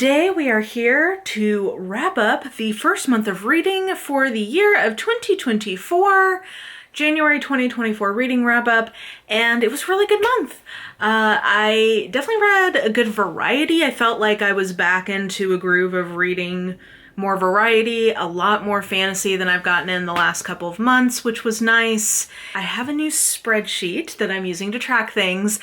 Today we are here to wrap up the first month of reading for the year of 2024, January 2024 reading wrap up, and it was a really good month. I definitely read a good variety. I felt like I was back into a groove of reading more variety, a lot more fantasy than I've gotten in the last couple of months, which was nice. I have a new spreadsheet that I'm using to track things,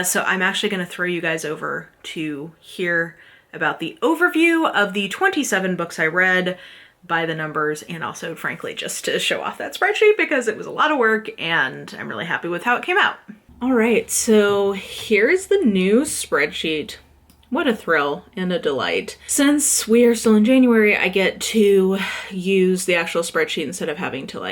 so I'm actually going to throw you guys over to hear about the overview of the 27 books I read by the numbers, and also, frankly, just to show off that spreadsheet because it was a lot of work and I'm really happy with how it came out. All right, so here's the new spreadsheet. What a thrill and a delight. Since we are still in January, I get to use the actual spreadsheet instead of having to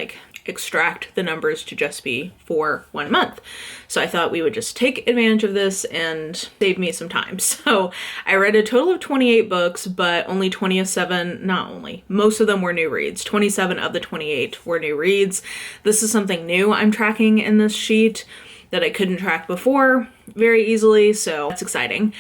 extract the numbers to just be for 1 month. So I thought we would just take advantage of this and save me some time. So I read a total of 28 books, but only 27, not only, most of them were new reads. 27 of the 28 were new reads. This is something new I'm tracking in this sheet that I couldn't track before very easily, so that's exciting.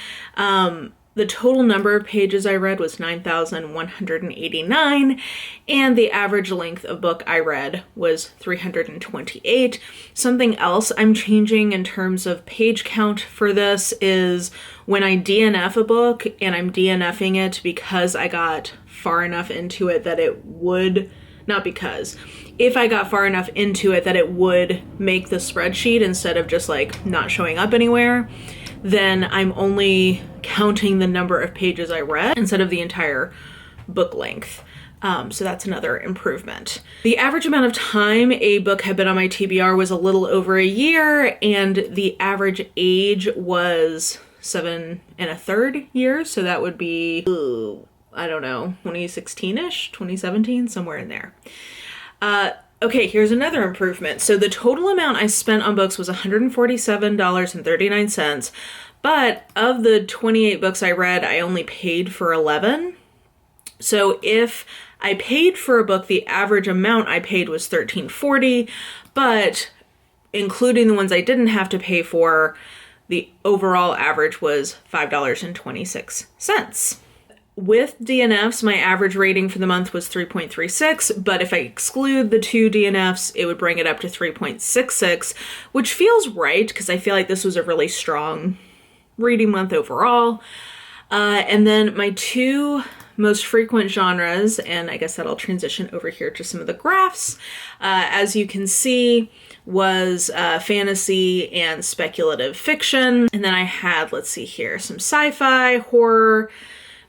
The total number of pages I read was 9,189, and the average length of book I read was 328. Something else I'm changing in terms of page count for this is when I DNF a book, and I'm DNFing it because I got far enough into it that it would, not because, if I got far enough into it that it would make the spreadsheet instead of just not showing up anywhere, then I'm only counting the number of pages I read instead of the entire book length. So that's another improvement. The average amount of time a book had been on my TBR was a little over a year, and the average age was 7 1/3 years. So that would be, I don't know, 2016-ish, 2017, somewhere in there. Okay, here's another improvement. So the total amount I spent on books was $147.39, but of the 28 books I read, I only paid for 11. So if I paid for a book, the average amount I paid was $13.40, but including the ones I didn't have to pay for, the overall average was $5.26. With DNFs, my average rating for the month was 3.36, but if I exclude the 2 DNFs, it would bring it up to 3.66, which feels right because I feel like this was a really strong reading month overall. And then my 2 most frequent genres, and I guess that'll transition over here to some of the graphs, as you can see, was fantasy and speculative fiction. And then I had, let's see here, some sci-fi, horror,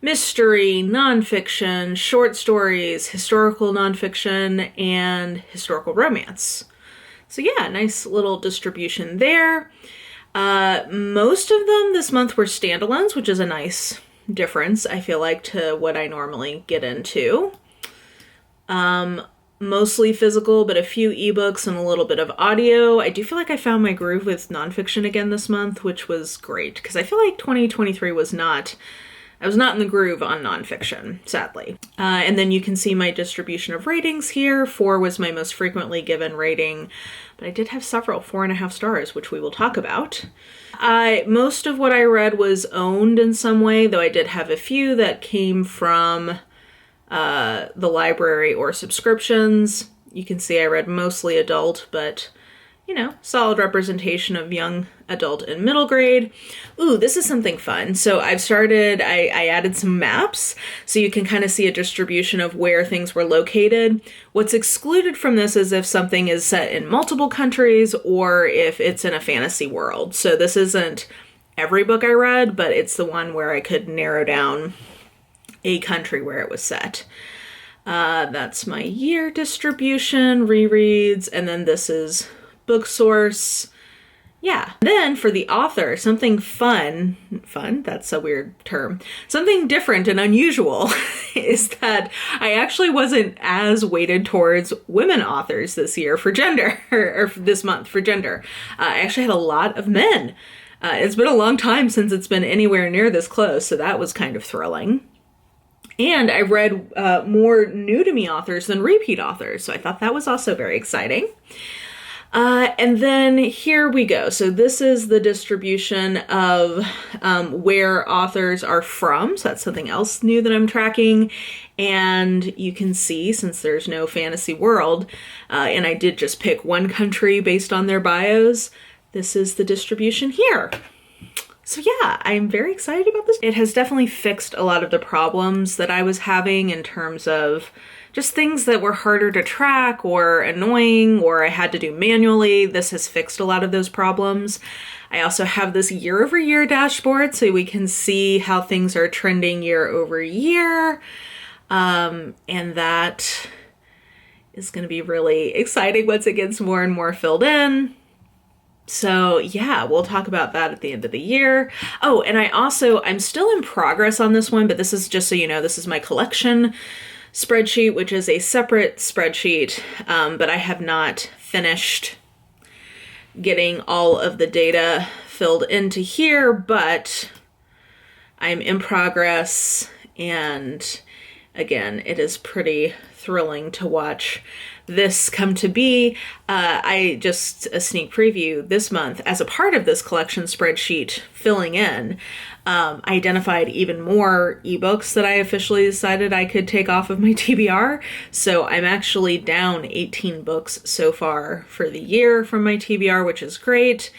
mystery, nonfiction, short stories, historical nonfiction, and historical romance. So yeah, nice little distribution there. Most of them this month were standalones, which is a nice difference, I feel like, to what I normally get into. Mostly physical, but a few ebooks and a little bit of audio. I do feel like I found my groove with nonfiction again this month, which was great, because I feel like 2023 was not... I was not in the groove on nonfiction, sadly. And then you can see my distribution of ratings here. 4 was my most frequently given rating, but I did have several 4.5 stars, which we will talk about. Most of what I read was owned in some way, though I did have a few that came from the library or subscriptions. You can see I read mostly adult, but solid representation of young adult and middle grade. Ooh, this is something fun. So I added some maps so you can kind of see a distribution of where things were located. What's excluded from this is if something is set in multiple countries or if it's in a fantasy world. So this isn't every book I read, but it's the one where I could narrow down a country where it was set. That's my year distribution, rereads, and then this is book source. Yeah. Then for the author, something fun, that's a weird term, something different and unusual is that I actually wasn't as weighted towards women authors this year for gender, or this month for gender. I actually had a lot of men. It's been a long time since it's been anywhere near this close, so that was kind of thrilling. And I read more new to me authors than repeat authors, so I thought that was also very exciting. And then here we go. So this is the distribution of where authors are from. So that's something else new that I'm tracking. And you can see, since there's no fantasy world, and I did just pick one country based on their bios, this is the distribution here. So yeah, I'm very excited about this. It has definitely fixed a lot of the problems that I was having in terms of just things that were harder to track or annoying or I had to do manually. This has fixed a lot of those problems. I also have this year-over-year dashboard so we can see how things are trending year over year. And that is going to be really exciting once it gets more and more filled in. So yeah, we'll talk about that at the end of the year. Oh, and I'm still in progress on this one, but this is just so you know, this is my collection spreadsheet, which is a separate spreadsheet, but I have not finished getting all of the data filled into here, but I'm in progress, and again, it is pretty thrilling to watch this come to be. A sneak preview this month, as a part of this collection spreadsheet filling in, I identified even more ebooks that I officially decided I could take off of my TBR. So I'm actually down 18 books so far for the year from my TBR, which is great.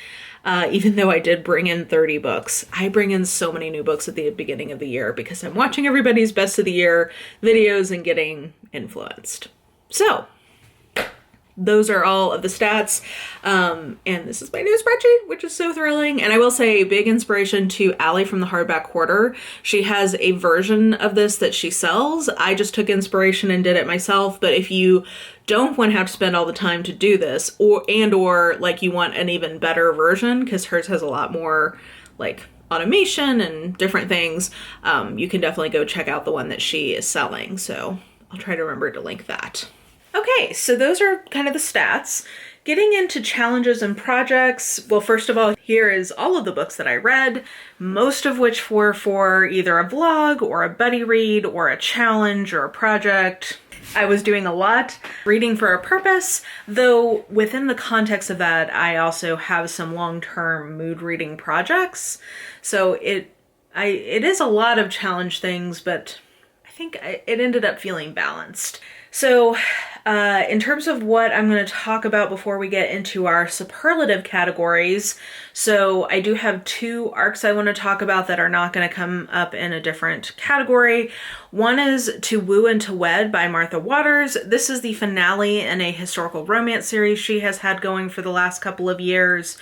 Even though I did bring in 30 books. I bring in so many new books at the beginning of the year because I'm watching everybody's best of the year videos and getting influenced. So those are all of the stats. And this is my new spreadsheet, which is so thrilling. And I will say, big inspiration to Allie from the Hardback Quarter. She has a version of this that she sells. I just took inspiration and did it myself. But if you don't want to have to spend all the time to do this, or like you want an even better version, because hers has a lot more like automation and different things, you can definitely go check out the one that she is selling. So I'll try to remember to link that. Okay, so those are kind of the stats. Getting into challenges and projects, well, first of all, here is all of the books that I read, most of which were for either a vlog or a buddy read or a challenge or a project. I was doing a lot reading for a purpose, though within the context of that, I also have some long-term mood reading projects. So it is a lot of challenge things, but I think it ended up feeling balanced. So in terms of what I'm going to talk about before we get into our superlative categories, so I do have 2 arcs I want to talk about that are not going to come up in a different category. One is To Woo and to Wed by Martha Waters. This is the finale in a historical romance series she has had going for the last couple of years.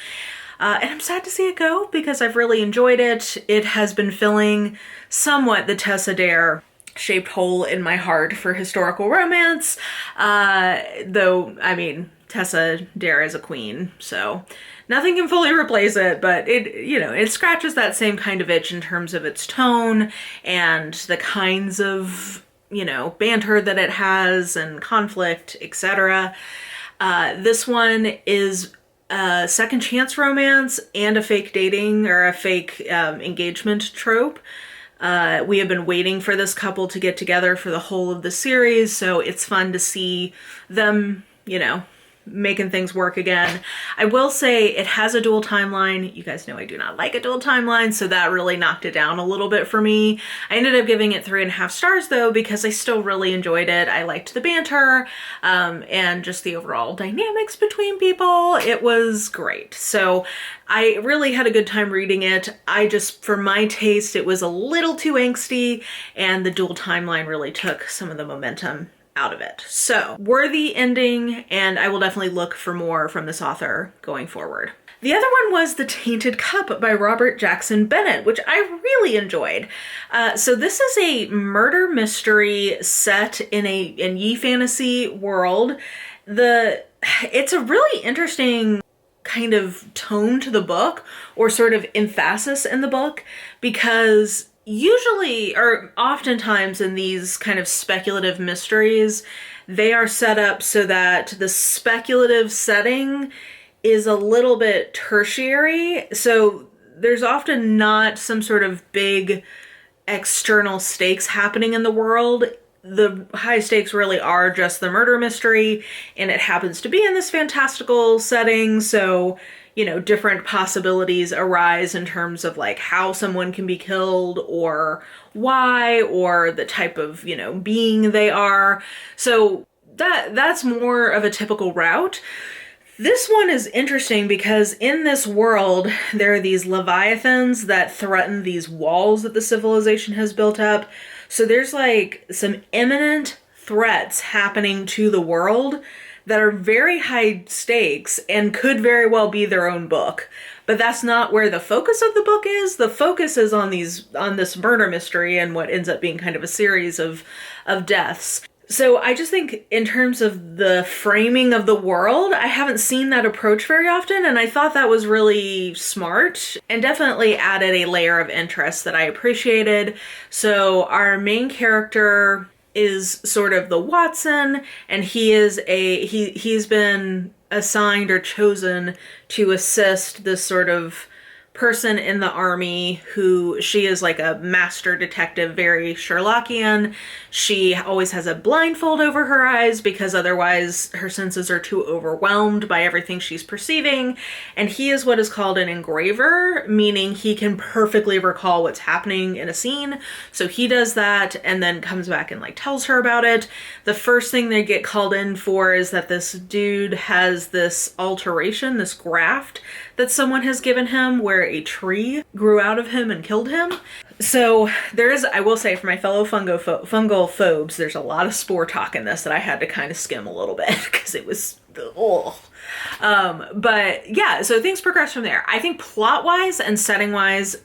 And I'm sad to see it go because I've really enjoyed it. It has been filling somewhat the Tessa Dare shaped hole in my heart for historical romance, though, I mean, Tessa Dare is a queen, so nothing can fully replace it, but it scratches that same kind of itch in terms of its tone and the kinds of, banter that it has and conflict, etc. This one is a second chance romance and a fake dating or a fake engagement trope. We have been waiting for this couple to get together for the whole of the series, so it's fun to see them, making things work again. I will say it has a dual timeline. You guys know I do not like a dual timeline, so that really knocked it down a little bit for me. I ended up giving it 3.5 stars though, because I still really enjoyed it. I liked the banter, and just the overall dynamics between people. It was great. So I really had a good time reading it. For my taste, it was a little too angsty, and the dual timeline really took some of the momentum out of it. So, worthy ending, and I will definitely look for more from this author going forward. The other one was The Tainted Cup by Robert Jackson Bennett, which I really enjoyed. So this is a murder mystery set in ye fantasy world. It's a really interesting kind of tone to the book, or sort of emphasis in the book, because usually, or oftentimes in these kind of speculative mysteries, they are set up so that the speculative setting is a little bit tertiary. So there's often not some sort of big external stakes happening in the world. the high stakes really are just the murder mystery, and it happens to be in this fantastical setting, so, you know, different possibilities arise in terms of like how someone can be killed or why, or the type of, you know, being they are. So that's more of a typical route. This one is interesting because in this world, there are these leviathans that threaten these walls that the civilization has built up. So there's like some imminent threats happening to the world that are very high stakes and could very well be their own book. But that's not where the focus of the book is. The focus is on this murder mystery and what ends up being kind of a series of deaths. So I just think in terms of the framing of the world, I haven't seen that approach very often, and I thought that was really smart and definitely added a layer of interest that I appreciated. So our main character is sort of the Watson, and he's been assigned or chosen to assist this sort of person in the army who she is like a master detective, very Sherlockian. She always has a blindfold over her eyes because otherwise her senses are too overwhelmed by everything she's perceiving. And he is what is called an engraver, meaning he can perfectly recall what's happening in a scene. So he does that and then comes back and like tells her about it. The first thing they get called in for is that this dude has this alteration, this graft that someone has given him where a tree grew out of him and killed him. So there is, I will say, for my fellow fungal phobes, there's a lot of spore talk in this that I had to kind of skim a little bit because it was, but yeah, so things progress from there. I think plot-wise and setting-wise,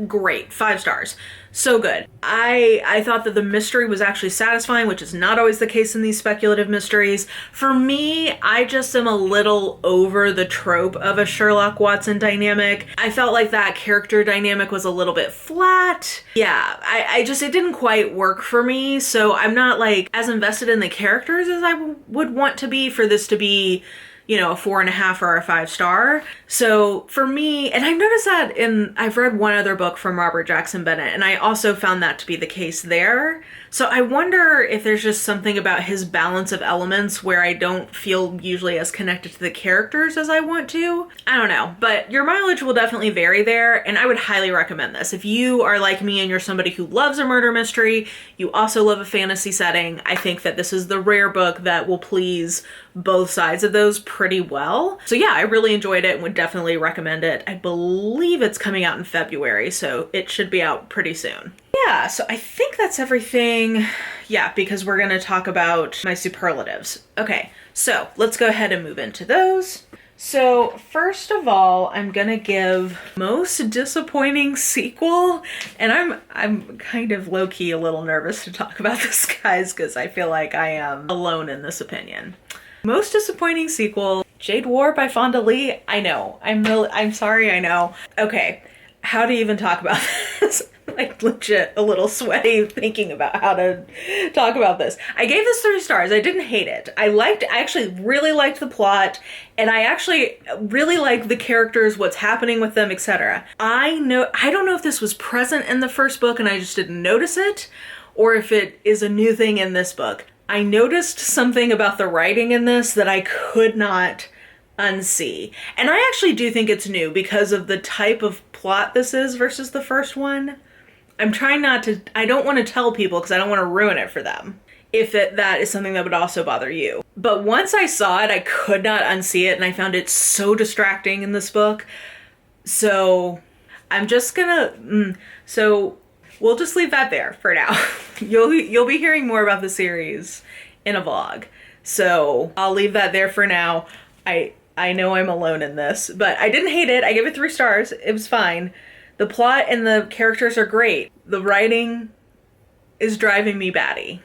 great, 5 stars. So good. I thought that the mystery was actually satisfying, which is not always the case in these speculative mysteries. For me, I just am a little over the trope of a Sherlock Watson dynamic. I felt like that character dynamic was a little bit flat. Yeah, I just, it didn't quite work for me. So I'm not like as invested in the characters as I would want to be for this to be, you know, a 4.5 or a 5 star. So for me, and I've noticed that I've read one other book from Robert Jackson Bennett, and I also found that to be the case there. So I wonder if there's just something about his balance of elements where I don't feel usually as connected to the characters as I want to. I don't know, but your mileage will definitely vary there, and I would highly recommend this. If you are like me and you're somebody who loves a murder mystery, you also love a fantasy setting, I think that this is the rare book that will please both sides of those pretty well. So yeah, I really enjoyed it and would definitely recommend it. I believe it's coming out in February, so it should be out pretty soon. Yeah, so I think that's everything. Yeah, because we're going to talk about my superlatives. Okay, so let's go ahead and move into those. So first of all, I'm going to give most disappointing sequel, and I'm kind of low-key a little nervous to talk about this, guys, because I feel like I am alone in this opinion. Most disappointing sequel, Jade War by Fonda Lee. I know, I'm sorry, I know. Okay, how to even talk about this? Like legit a little sweaty thinking about how to talk about this. I gave this 3 stars. I didn't hate it. I actually really liked the plot, and I actually really liked the characters, what's happening with them, etc. I don't know if this was present in the first book and I just didn't notice it, or if it is a new thing in this book. I noticed something about the writing in this that I could not unsee. And I actually do think it's new because of the type of plot this is versus the first one. I'm trying not to, I don't want to tell people because I don't want to ruin it for them if that is something that would also bother you. But once I saw it, I could not unsee it, and I found it so distracting in this book. So I'm just gonna, so we'll just leave that there for now. You'll be hearing more about the series in a vlog. So I'll leave that there for now. I know I'm alone in this, but I didn't hate it. I gave it 3 stars. It was fine. The plot and the characters are great. The writing is driving me batty.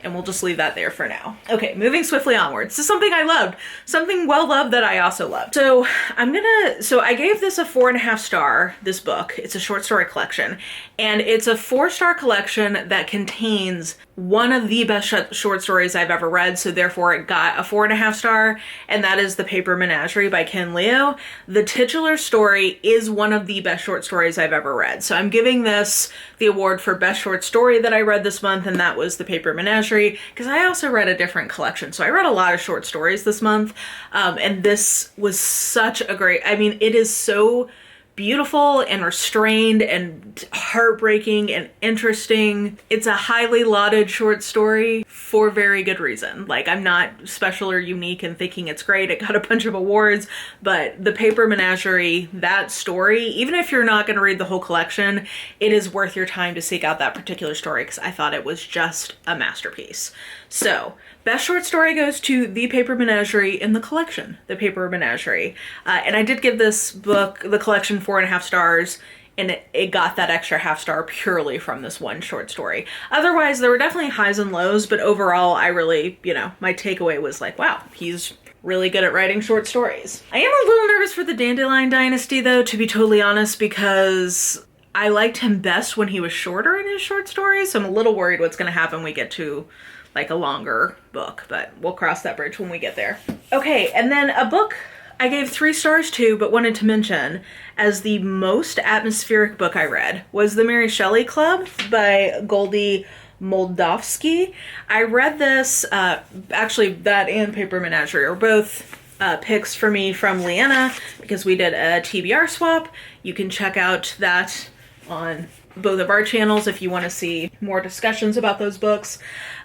And we'll just leave that there for now. Okay, moving swiftly onwards to something I loved. Something well loved that I also loved. So I gave this a 4.5 star, this book. It's a short story collection. And it's a 4-star collection that contains one of the best short stories I've ever read, so therefore it got a 4.5 star, and that is The Paper Menagerie by Ken Liu. The titular story is one of the best short stories I've ever read, so I'm giving this the award for best short story that I read this month, and that was The Paper Menagerie, because I also read a different collection, so I read a lot of short stories this month, and this was such a great, I mean, it is so beautiful and restrained and heartbreaking and interesting. It's a highly lauded short story for very good reason. Like, I'm not special or unique in thinking it's great. It got a bunch of awards, but The Paper Menagerie, that story, even if you're not going to read the whole collection, it is worth your time to seek out that particular story because I thought it was just a masterpiece. So, best short story goes to The Paper Menagerie in the collection, The Paper Menagerie. And I did give this book, the collection, 4.5 stars, and it got that extra half star purely from this one short story. Otherwise, there were definitely highs and lows, but overall, I really, my takeaway was like, wow, he's really good at writing short stories. I am a little nervous for the Dandelion Dynasty, though, to be totally honest, because I liked him best when he was shorter in his short stories, so I'm a little worried what's going to happen when we get to like a longer book, but we'll cross that bridge when we get there. Okay, and then a book I gave 3 stars to, but wanted to mention as the most atmospheric book I read was The Mary Shelley Club by Goldie Moldavsky. I read this, actually that and Paper Menagerie are both picks for me from Leanna because we did a TBR swap. You can check out that on both of our channels if you want to see more discussions about those books.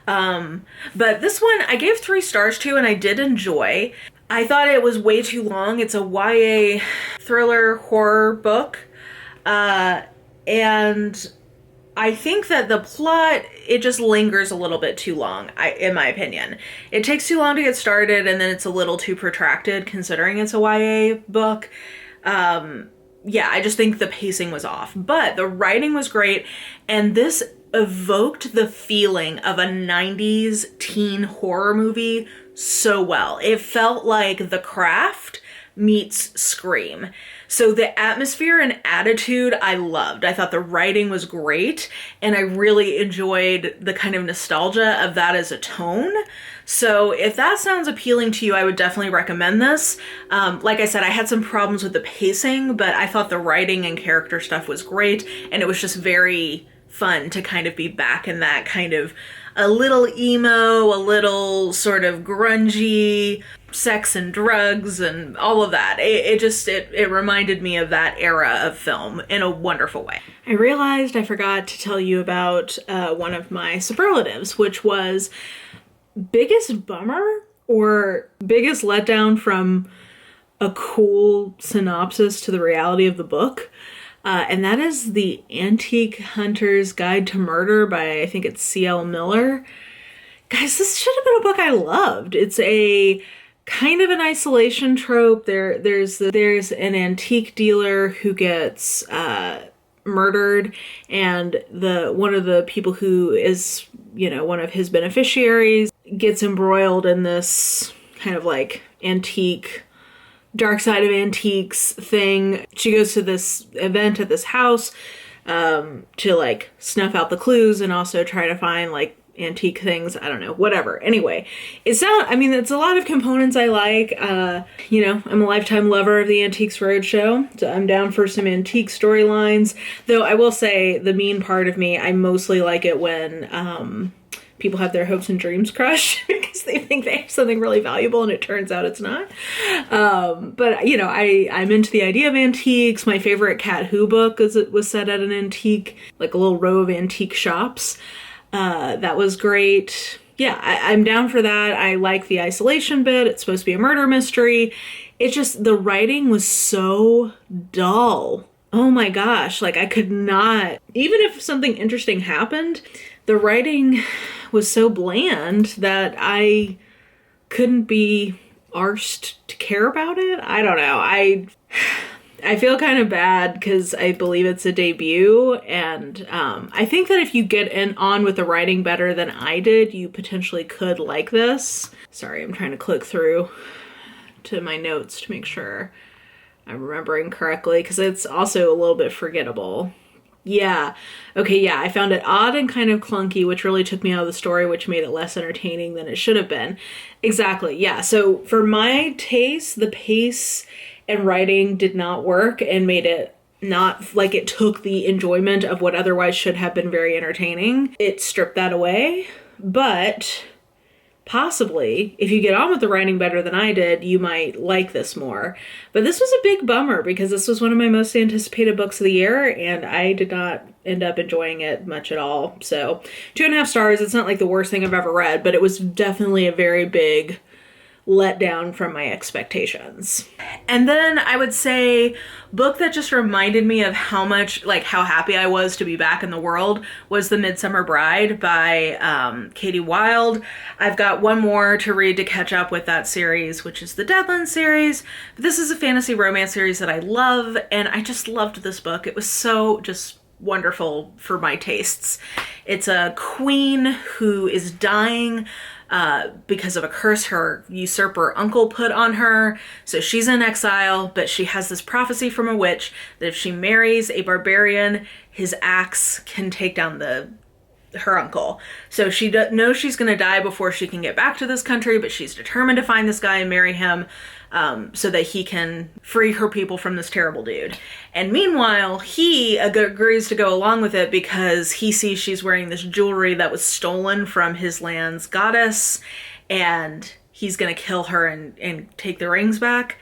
But this one I gave 3 stars to and I did enjoy. I thought it was way too long. It's a YA thriller horror book. And I think that the plot, it just lingers a little bit too long, in my opinion. It takes too long to get started and then it's a little too protracted considering it's a YA book. Yeah, I just think the pacing was off, but the writing was great, and this evoked the feeling of a 90s teen horror movie so well. It felt like The Craft meets Scream. So the atmosphere and attitude I loved. I thought the writing was great, and I really enjoyed the kind of nostalgia of that as a tone. So if that sounds appealing to you, I would definitely recommend this. Like I said, I had some problems with the pacing, but I thought the writing and character stuff was great, and it was just very fun to kind of be back in that kind of a little emo, a little sort of grungy, sex and drugs and all of that. It reminded me of that era of film in a wonderful way. I realized I forgot to tell you about one of my superlatives, which was biggest bummer or biggest letdown from a cool synopsis to the reality of the book. And that is The Antique Hunter's Guide to Murder by, I think it's C.L. Miller. Guys, this should have been a book I loved. It's a kind of an isolation trope. There's an antique dealer who gets murdered, and one of the people who is, one of his beneficiaries gets embroiled in this kind of like antique dark side of antiques thing. She goes to this event at this house to like snuff out the clues and also try to find like antique things. I don't know, whatever. Anyway, it's a lot of components I like. I'm a lifetime lover of the Antiques Roadshow, so I'm down for some antique storylines. Though I will say the mean part of me, I mostly like it when people have their hopes and dreams crushed because they think they have something really valuable and it turns out it's not. But I'm into the idea of antiques. My favorite Cat Who book was set at an antique, like a little row of antique shops. That was great. Yeah, I'm down for that. I like the isolation bit. It's supposed to be a murder mystery. It's just, the writing was so dull. Oh my gosh, like I could not, even if something interesting happened, the writing was so bland that I couldn't be arsed to care about it. I don't know. I feel kind of bad because I believe it's a debut, and I think that if you get on with the writing better than I did, you potentially could like this. Sorry, I'm trying to click through to my notes to make sure I'm remembering correctly, because it's also a little bit forgettable. Yeah. Okay, yeah. I found it odd and kind of clunky, which really took me out of the story, which made it less entertaining than it should have been. Exactly. Yeah. So for my taste, the pace and writing did not work and made it not like it took the enjoyment of what otherwise should have been very entertaining. It stripped that away. But possibly, if you get on with the writing better than I did, you might like this more. But this was a big bummer because this was one of my most anticipated books of the year, and I did not end up enjoying it much at all. So 2.5 stars. It's not like the worst thing I've ever read, but it was definitely a very big let down from my expectations. And then I would say book that just reminded me of how much, like how happy I was to be back in the world was The Midsummer Bride by Katie Wilde. I've got one more to read to catch up with that series, which is the Deadlands series. But this is a fantasy romance series that I love, and I just loved this book. It was so just wonderful for my tastes. It's a queen who is dying because of a curse her usurper uncle put on her. So she's in exile, but she has this prophecy from a witch that if she marries a barbarian, his axe can take down her uncle. So she knows she's going to die before she can get back to this country, but she's determined to find this guy and marry him so that he can free her people from this terrible dude. And meanwhile, he agrees to go along with it because he sees she's wearing this jewelry that was stolen from his land's goddess, and he's going to kill her and take the rings back.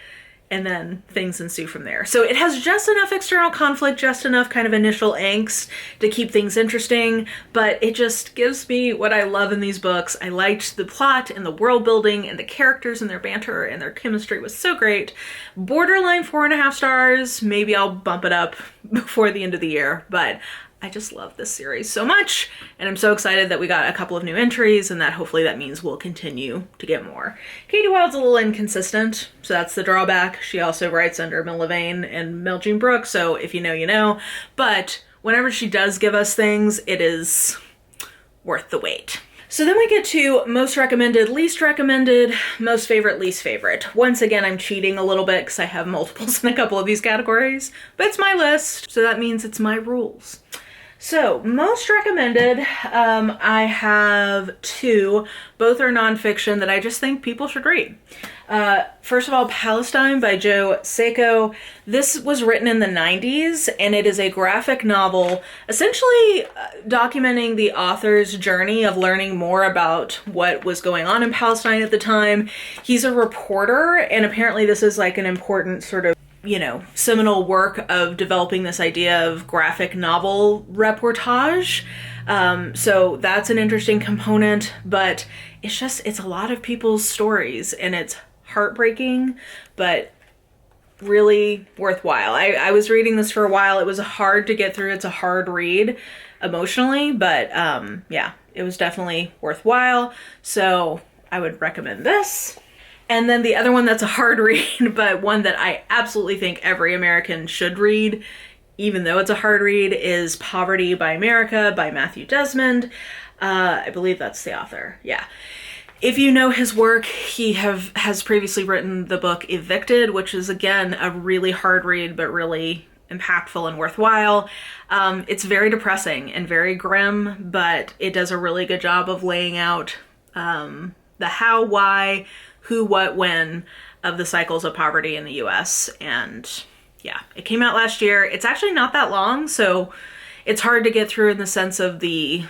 And then things ensue from there. So it has just enough external conflict, just enough kind of initial angst to keep things interesting, but it just gives me what I love in these books. I liked the plot and the world building and the characters and their banter and their chemistry was so great. Borderline 4.5 stars. Maybe I'll bump it up before the end of the year, but I just love this series so much, and I'm so excited that we got a couple of new entries, and that hopefully that means we'll continue to get more. Katie Wilde's a little inconsistent, so that's the drawback. She also writes under Mel Levine and Mel Jean Brooks, so if you know, you know. But whenever she does give us things, it is worth the wait. So then we get to most recommended, least recommended, most favorite, least favorite. Once again, I'm cheating a little bit because I have multiples in a couple of these categories, but it's my list, so that means it's my rules. So, most recommended, I have 2. Both are nonfiction that I just think people should read. First of all, Palestine by Joe Sacco. This was written in the 90s, and it is a graphic novel essentially documenting the author's journey of learning more about what was going on in Palestine at the time. He's a reporter, and apparently this is like an important sort of seminal work of developing this idea of graphic novel reportage. So that's an interesting component, but it's a lot of people's stories, and it's heartbreaking, but really worthwhile. I was reading this for a while. It was hard to get through. It's a hard read emotionally, but yeah, it was definitely worthwhile. So I would recommend this. And then the other one that's a hard read, but one that I absolutely think every American should read, even though it's a hard read, is Poverty by America by Matthew Desmond. I believe that's the author. Yeah. If you know his work, he has previously written the book Evicted, which is, again, a really hard read, but really impactful and worthwhile. It's very depressing and very grim, but it does a really good job of laying out the how, why, who, what, when of the cycles of poverty in the US. And yeah, it came out last year. It's actually not that long, so it's hard to get through in the sense of the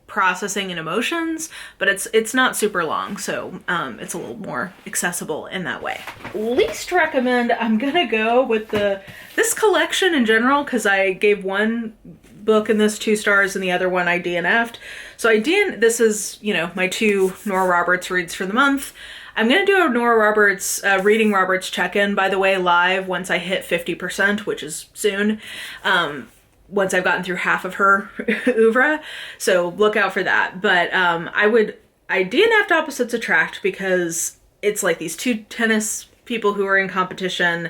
processing and emotions, but it's not super long, so it's a little more accessible in that way. Least recommend, I'm gonna go with this collection in general, because I gave one book in this 2 stars and the other one I DNF'd. So this is, my 2 Nora Roberts reads for the month. I'm going to do a Nora Roberts, Reading Roberts check-in, by the way, live once I hit 50%, which is soon, once I've gotten through half of her oeuvre. So look out for that. But I DNF'd Opposites Attract because it's like these 2 tennis people who are in competition.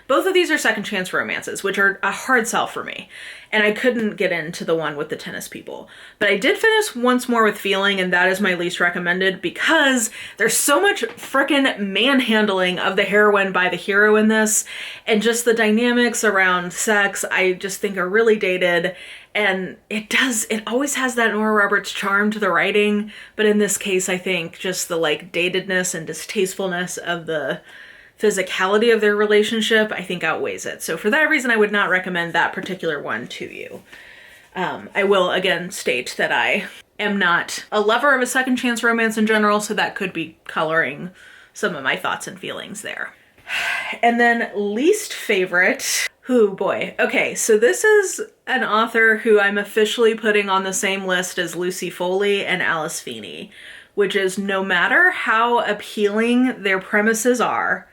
Both of these are second chance romances, which are a hard sell for me. And I couldn't get into the one with the tennis people. But I did finish Once More with Feeling, and that is my least recommended because there's so much frickin' manhandling of the heroine by the hero in this, and just the dynamics around sex I just think are really dated, And it always has that Nora Roberts charm to the writing, but in this case, I think just the like datedness and distastefulness of the physicality of their relationship, I think outweighs it. So for that reason, I would not recommend that particular one to you. I will again state that I am not a lover of a second chance romance in general, so that could be coloring some of my thoughts and feelings there. And then least favorite, oh boy. Okay, so this is an author who I'm officially putting on the same list as Lucy Foley and Alice Feeney, which is no matter how appealing their premises are,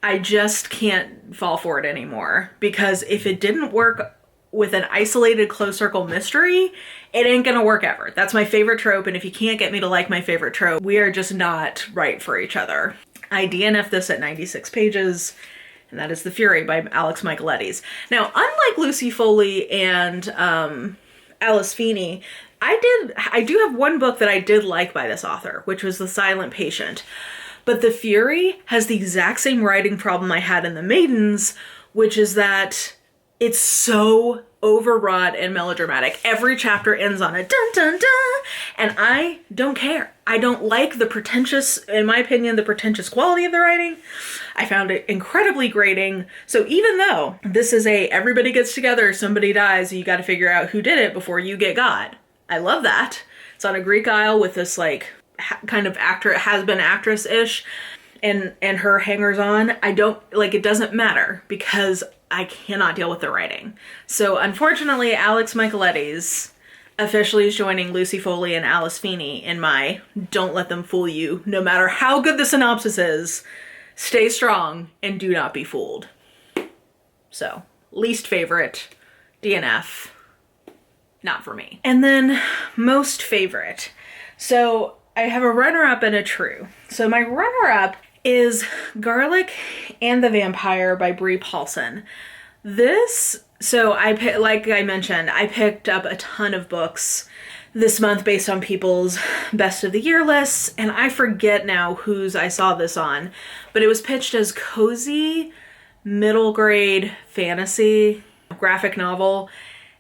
I just can't fall for it anymore. Because if it didn't work with an isolated closed circle mystery, it ain't gonna work ever. That's my favorite trope, and if you can't get me to like my favorite trope, we are just not right for each other. I DNF this at 96 pages, and that is The Fury by Alex Michaelides. Now, unlike Lucy Foley and Alice Feeney, I do have one book that I did like by this author, which was The Silent Patient. But The Fury has the exact same writing problem I had in The Maidens, which is that it's so overwrought and melodramatic. Every chapter ends on a dun dun dun, and I don't care. I don't like the pretentious, in my opinion, the pretentious quality of the writing. I found it incredibly grating. So even though this is everybody gets together, somebody dies, you got to figure out who did it before you get God. I love that. It's on a Greek Isle with this like kind of has-been actress-ish and her hangers-on. I don't, like, it doesn't matter because I cannot deal with the writing. So unfortunately, Alex Michaelides officially is joining Lucy Foley and Alice Feeney in my don't let them fool you. No matter how good the synopsis is, stay strong and do not be fooled. So, least favorite, DNF, not for me. And then most favorite. So I have a runner-up and a true. So my runner-up is Garlic and the Vampire by Brie Paulson. Like I mentioned, I picked up a ton of books this month based on people's best of the year lists, and I forget now whose I saw this on, but it was pitched as cozy, middle grade fantasy, graphic novel,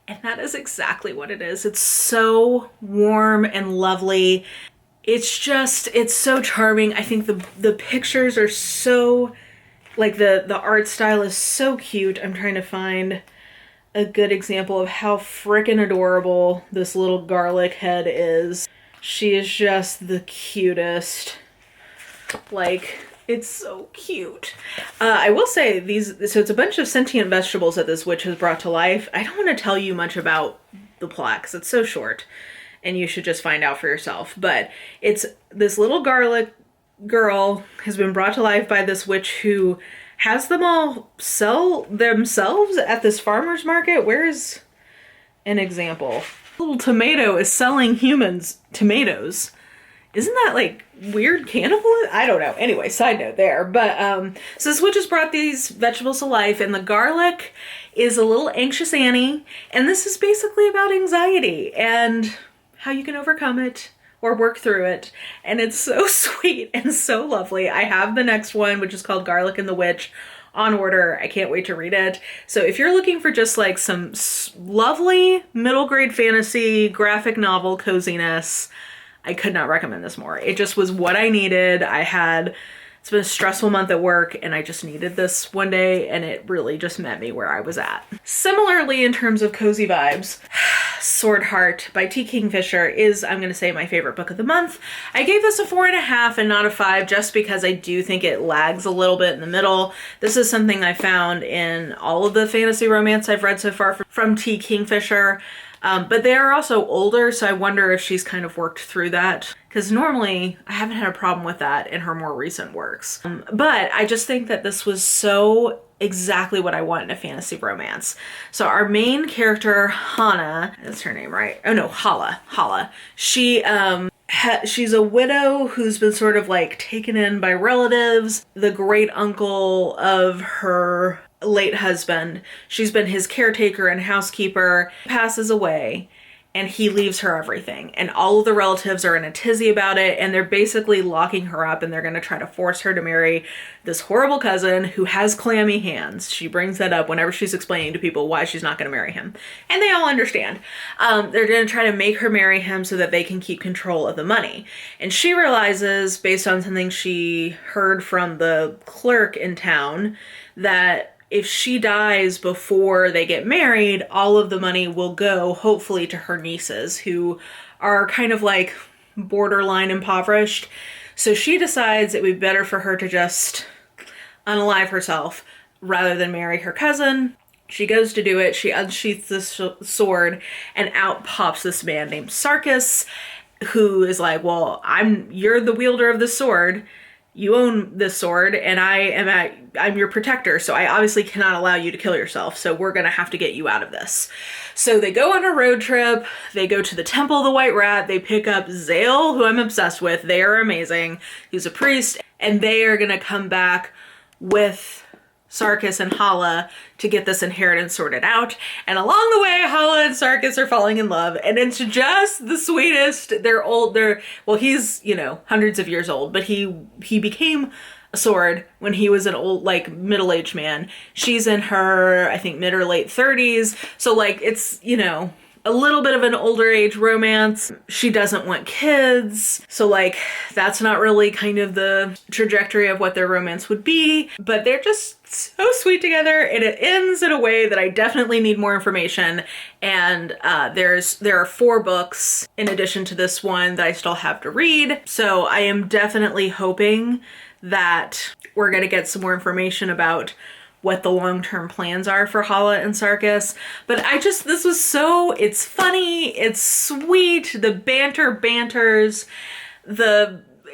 and that is exactly what it is. It's so warm and lovely. It's so charming. I think the pictures are so, like the art style is so cute. I'm trying to find a good example of how frickin' adorable this little Garlic head is. She is just the cutest. Like, it's so cute. I will say so it's a bunch of sentient vegetables that this witch has brought to life. I don't want to tell you much about the plot because it's so short and you should just find out for yourself. But it's this little Garlic girl has been brought to life by this witch who has them all sell themselves at this farmer's market. Where's an example? Little tomato is selling humans tomatoes. Isn't that like weird cannibalism? I don't know. Anyway, side note there. But so this witch has brought these vegetables to life, and the Garlic is a little anxious Annie, and this is basically about anxiety and how you can overcome it or work through it. And it's so sweet and so lovely. I have the next one, which is called Garlic and the Witch, on order. I can't wait to read it. So if you're looking for just like some lovely middle grade fantasy graphic novel coziness, I could not recommend this more. It just was what I needed. It's been a stressful month at work and I just needed this one day, and it really just met me where I was at. Similarly, in terms of cozy vibes, Sword Heart by T. Kingfisher is, I'm going to say, my favorite book of the month. I gave this a 4.5 and not a 5 just because I do think it lags a little bit in the middle. This is something I found in all of the fantasy romance I've read so far from T. Kingfisher. But they are also older, so I wonder if she's kind of worked through that. Because normally, I haven't had a problem with that in her more recent works. But I just think that this was so exactly what I want in a fantasy romance. So our main character, Hana, that's her name, right? Oh no, Hala. She's a widow who's been sort of like taken in by relatives. The great uncle of her late husband, she's been his caretaker and housekeeper, passes away, and he leaves her everything. And all of the relatives are in a tizzy about it, and they're basically locking her up, and they're going to try to force her to marry this horrible cousin who has clammy hands. She brings that up whenever she's explaining to people why she's not going to marry him. And they all understand. They're going to try to make her marry him so that they can keep control of the money. And she realizes, based on something she heard from the clerk in town, that if she dies before they get married, all of the money will go, hopefully, to her nieces, who are kind of like borderline impoverished. So she decides it would be better for her to just unalive herself rather than marry her cousin. She goes to do it. She unsheaths this sword, and out pops this man named Sarkis, who is like, well, you're the wielder of the sword. You own this sword, and I'm your protector, so I obviously cannot allow you to kill yourself, so we're gonna have to get you out of this. So they go on a road trip, they go to the Temple of the White Rat, they pick up Zale, who I'm obsessed with. They are amazing. He's a priest, and they are gonna come back with Sarkis and Hala to get this inheritance sorted out. And along the way, Hala and Sarkis are falling in love, and it's just the sweetest. Well, he's, hundreds of years old, but he became a sword when he was an old, middle-aged man. She's in her, I think, mid or late 30s. So, it's, a little bit of an older age romance. She doesn't want kids. So that's not really kind of the trajectory of what their romance would be, but they're just so sweet together, and it ends in a way that I definitely need more information. And there are 4 books in addition to this one that I still have to read. So I am definitely hoping that we're going to get some more information about what the long-term plans are for Hala and Sarkis. But it's funny, it's sweet, the banters,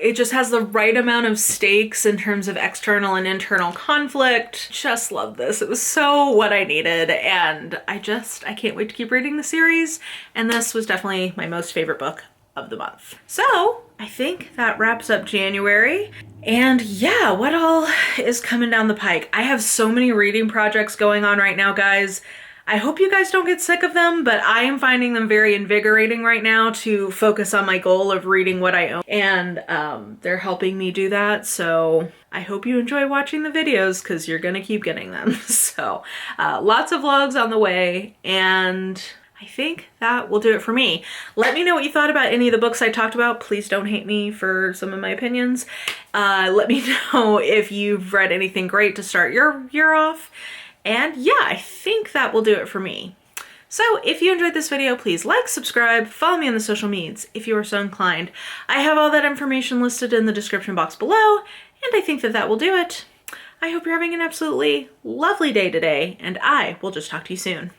it just has the right amount of stakes in terms of external and internal conflict. Just love this. It was so what I needed, and I can't wait to keep reading the series, and this was definitely my most favorite book of the month. So I think that wraps up January. And yeah, what all is coming down the pike? I have so many reading projects going on right now, guys. I hope you guys don't get sick of them, but I am finding them very invigorating right now to focus on my goal of reading what I own. And they're helping me do that. So I hope you enjoy watching the videos, because you're gonna keep getting them. So lots of vlogs on the way, and I think that will do it for me. Let me know what you thought about any of the books I talked about. Please don't hate me for some of my opinions. Let me know if you've read anything great to start your year off. And yeah, I think that will do it for me. So if you enjoyed this video, please like, subscribe, follow me on the social medias if you are so inclined. I have all that information listed in the description box below, and I think that will do it. I hope you're having an absolutely lovely day today, and I will just talk to you soon.